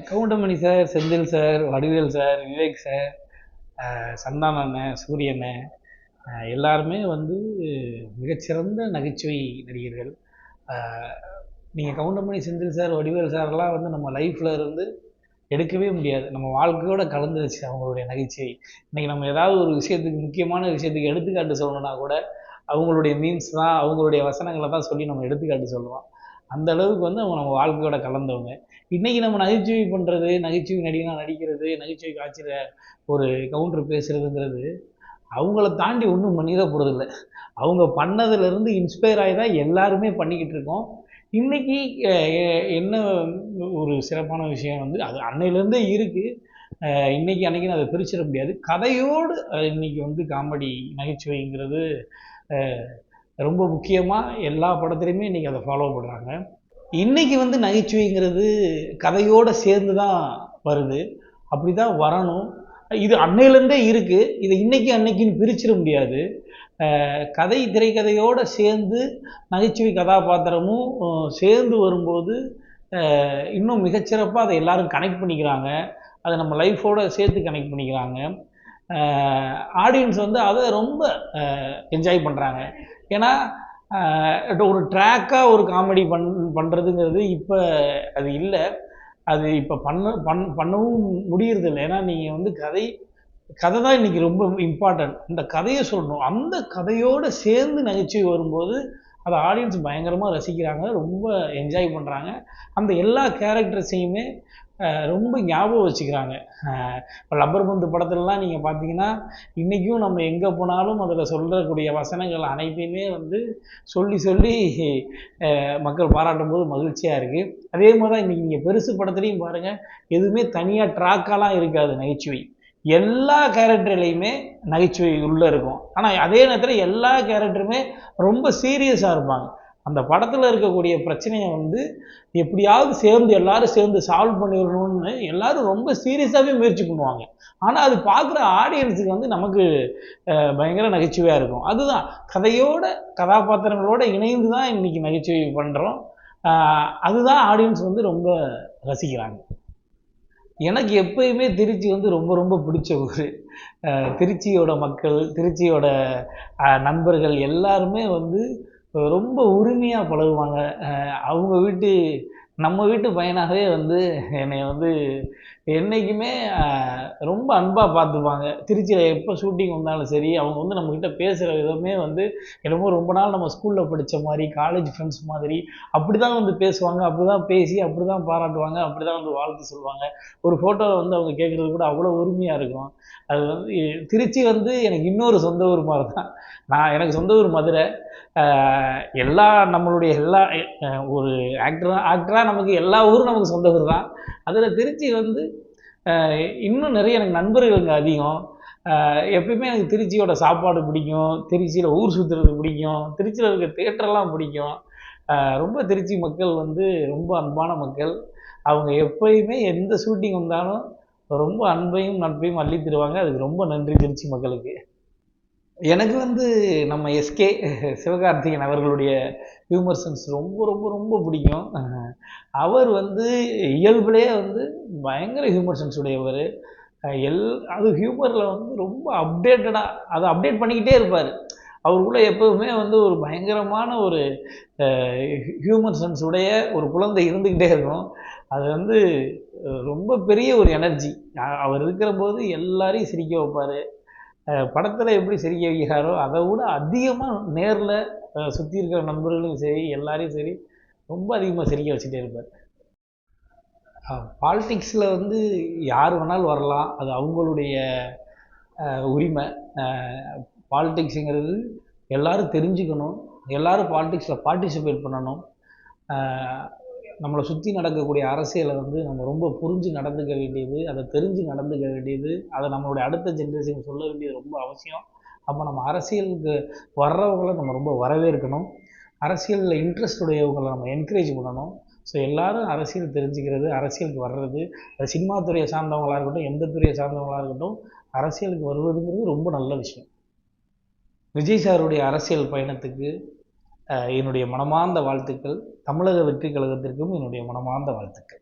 Goundamani sir, Senthil sir, Vadivel sir, Vivek sir, Santhanam அண்ணன், சூரியன் எல்லாருமே வந்து மிகச்சிறந்த நகைச்சுவை நடிகர்கள். நீங்கள் கவுண்டமணி, செந்தில் சார், வடிவேல் சார்லாம் வந்து நம்ம லைஃப்பில் இருந்து எடுக்கவே முடியாது. நம்ம வாழ்க்கையோட கலந்துருச்சு அவங்களுடைய நகைச்சுவை. இன்றைக்கி நம்ம ஏதாவது ஒரு விஷயத்துக்கு, முக்கியமான விஷயத்துக்கு எடுத்துக்காட்டு சொல்லணும்னா கூட அவங்களுடைய மீன்ஸ் தான், அவங்களுடைய வசனங்களை தான் சொல்லி நம்ம எடுத்துக்காட்டு சொல்லுவோம். அந்த அளவுக்கு வந்து அவங்க நம்ம வாழ்க்கையோட கலந்தவங்க. இன்றைக்கி நம்ம நகைச்சுவை பண்ணுறது, நகைச்சுவை நடிகனாக நடிக்கிறது, நகைச்சுவை காட்சியில் ஒரு கவுண்டர் பேசுகிறதுங்கிறது அவங்கள தாண்டி ஒன்றும் பண்ணிட போகிறதில்ல. அவங்க பண்ணதுலேருந்து இன்ஸ்பயர் ஆகி தான் எல்லாருமே பண்ணிக்கிட்டு இருக்கோம். இன்றைக்கி என்ன ஒரு சிறப்பான விஷயம் வந்து அது அன்னையிலேருந்தே இருக்குது. இன்றைக்கி அன்றைக்கின்னு அதை பிரிச்சிட முடியாது. கதையோடு இன்றைக்கி வந்து காமெடி நகைச்சுவைங்கிறது ரொம்ப முக்கியமாக எல்லா படத்துலையுமே இன்றைக்கி அதை ஃபாலோ பண்ணுறாங்க. இன்றைக்கி வந்து நகைச்சுவைங்கிறது கதையோடு சேர்ந்து தான் வருது. அப்படி தான் வரணும். இது அன்னையிலேருந்தே இருக்குது. இதை இன்றைக்கி அன்னைக்குன்னு பிரிச்சிட முடியாது. கதை திரைக்கதையோடு சேர்ந்து நகைச்சுவை கதாபாத்திரமும் சேர்ந்து வரும்போது இன்னும் மிகச்சிறப்பாக அதை எல்லோரும் கனெக்ட் பண்ணிக்கிறாங்க. அதை நம்ம லைஃபோடு சேர்த்து கனெக்ட் பண்ணிக்கிறாங்க. ஆடியன்ஸ் வந்து அதை ரொம்ப என்ஜாய் பண்ணுறாங்க. ஏன்னா ஒரு ட்ராக்காக ஒரு காமெடி பண்ணுறதுங்கிறது இப்போ அது இல்லை. அது இப்போ பண்ணவும் முடியறதில்லை. ஏன்னா நீங்கள் வந்து கதை தான் இன்றைக்கி ரொம்ப இம்பார்ட்டன்ட். இந்த கதையை சொல்லணும். அந்த கதையோடு சேர்ந்து நகைச்சுவை வரும்போது அதை ஆடியன்ஸ் பயங்கரமாக ரசிக்கிறாங்க, ரொம்ப என்ஜாய் பண்ணுறாங்க. அந்த எல்லா கேரக்டர்ஸையுமே ரொம்ப ஞாபகம் வச்சுக்கிறாங்க. இப்போ லப்பர் பந்து படத்துலலாம் நீங்கள் பார்த்தீங்கன்னா இன்றைக்கும் நம்ம எங்கே போனாலும் அதில் சொல்லக்கூடிய வசனங்கள் அனைத்தையுமே வந்து சொல்லி சொல்லி மக்கள் பாராட்டும் போது மகிழ்ச்சியாக இருக்குது. அதே மாதிரி தான் இன்றைக்கி நீங்கள் பெருசு படத்துலையும் பாருங்கள், எதுவுமே தனியாக ட்ராக்காலாம் இருக்காது நகைச்சுவை. எல்லா கேரக்டர்லையுமே நகைச்சுவை உள்ளே இருக்கும். ஆனால் அதே நேரத்தில் எல்லா கேரக்டருமே ரொம்ப சீரியஸாக இருப்பாங்க. அந்த படத்தில் இருக்கக்கூடிய பிரச்சனையை வந்து எப்படியாவது சேர்ந்து எல்லாரும் சேர்ந்து சால்வ் பண்ணிடணும்னு எல்லாரும் ரொம்ப சீரியஸாகவே முயற்சி பண்ணுவாங்க. ஆனால் அது பார்க்குற ஆடியன்ஸுக்கு வந்து நமக்கு பயங்கர நகைச்சுவையாக இருக்கும். அதுதான் கதையோட கதாபாத்திரங்களோட இணைந்து தான் இன்றைக்கி நகைச்சுவை பண்ணுறோம். அதுதான் ஆடியன்ஸ் வந்து ரொம்ப ரசிக்கிறாங்க. எனக்கு எப்பயுமே திருச்சி வந்து ரொம்ப ரொம்ப பிடிச்ச ஊர். திருச்சியோட மக்கள், திருச்சியோட நண்பர்கள் எல்லாருமே வந்து ரொம்ப உரிமையாக பழகுவாங்க. அவங்க நம்ம வீட்டு பையனாகவே வந்து என்னை வந்து என்றைக்குமே ரொம்ப அன்பாக பார்த்துப்பாங்க. திருச்சியில் எப்போ ஷூட்டிங் வந்தாலும் சரி, அவங்க வந்து நம்மக்கிட்ட பேசுகிற விதமே வந்து என்னமோ ரொம்ப நாள் நம்ம ஸ்கூலில் படித்த மாதிரி, காலேஜ் ஃப்ரெண்ட்ஸ் மாதிரி அப்படி தான் வந்து பேசுவாங்க. அப்படி தான் பேசி அப்படி தான் பாராட்டுவாங்க, அப்படி தான் வந்து வாழ்த்து சொல்லுவாங்க. ஒரு ஃபோட்டோவை வந்து அவங்க கேட்குறது கூட அவ்வளோ உரிமையாக இருக்கும். அது வந்து திருச்சி வந்து எனக்கு இன்னொரு சொந்த ஊர் மாதிரி தான். எனக்கு சொந்த ஊர் மதுரை. நம்மளுடைய ஒரு ஆக்டராக நமக்கு எல்லா ஊரும் நமக்கு சொந்த ஊர் தான். அதில் திருச்சி வந்து இன்னும் நிறைய எனக்கு நண்பர்கள் இங்கே அதிகம். எப்பயுமே எனக்கு திருச்சியோட சாப்பாடு பிடிக்கும், திருச்சியில் ஊர் சுற்றுறது பிடிக்கும், திருச்சியில் இருக்க தியேட்டர்லாம் பிடிக்கும். ரொம்ப திருச்சி மக்கள் வந்து ரொம்ப அன்பான மக்கள். அவங்க எப்பயுமே எந்த ஷூட்டிங் வந்தாலும் ரொம்ப அன்பையும் நட்பையும் அள்ளி தருவாங்க. அதுக்கு ரொம்ப நன்றி திருச்சி மக்களுக்கு. எனக்கு வந்து நம்ம எஸ்கே சிவகார்த்திகேயன் அவர்களுடைய ஹியூமர் சென்ஸ் ரொம்ப ரொம்ப ரொம்ப பிடிக்கும். அவர் வந்து இயல்புலேயே வந்து பயங்கர ஹியூமர் சென்ஸ் உடையவர். அது ஹியூமரில் வந்து ரொம்ப அப்டேட்டடாக அதை அப்டேட் பண்ணிக்கிட்டே இருப்பார். அவருக்குள்ளே எப்போவுமே வந்து ஒரு பயங்கரமான ஒரு ஹியூமர் சென்ஸ் உடைய ஒரு குழந்தை இருந்துக்கிட்டே இருக்கும். அது வந்து ரொம்ப பெரிய ஒரு எனர்ஜி. அவர் இருக்கிற போது எல்லாரையும் சிரிக்க வைப்பார். படத்தில் எப்படி சிரிக்க வைக்கிறாரோ அதை விட அதிகமாக நேரில் சுற்றி இருக்கிற நண்பர்களும் சரி, எல்லாரையும் சரி ரொம்ப அதிகமாக சிரிக்க வச்சுட்டே இருப்பார். பாலிட்டிக்ஸில் வந்து யார் வேணாலும் வரலாம், அது அவங்களுடைய உரிமை. பாலிட்டிக்ஸுங்கிறது எல்லோரும் தெரிஞ்சுக்கணும், எல்லோரும் பாலிட்டிக்ஸில் பார்ட்டிசிபேட் பண்ணணும். நம்மளை சுற்றி நடக்கக்கூடிய அரசியலை வந்து நம்ம ரொம்ப புரிஞ்சு நடந்துக்க வேண்டியது, அதை தெரிஞ்சு நடந்துக்க வேண்டியது, அதை நம்மளுடைய அடுத்த ஜென்ரேஷன் சொல்ல வேண்டியது ரொம்ப அவசியம். அப்போ நம்ம அரசியலுக்கு வர்றவங்களை நம்ம ரொம்ப வரவேற்கணும். அரசியலில் இன்ட்ரெஸ்ட் உடையவங்களை நம்ம என்கரேஜ் பண்ணணும். ஸோ எல்லோரும் அரசியல் தெரிஞ்சுக்கிறது, அரசியலுக்கு வர்றது, அது சினிமா துறையை சார்ந்தவங்களாக இருக்கட்டும், எந்த துறையை சார்ந்தவங்களாக இருக்கட்டும், அரசியலுக்கு வருவதுங்கிறது ரொம்ப நல்ல விஷயம். விஜய் சாருடைய அரசியல் பயணத்துக்கு என்னுடைய மனமார்ந்த வாழ்த்துக்கள். தமிழக வெற்றி கழகத்திற்கும் என்னுடைய மனமார்ந்த வாழ்த்துக்கள்.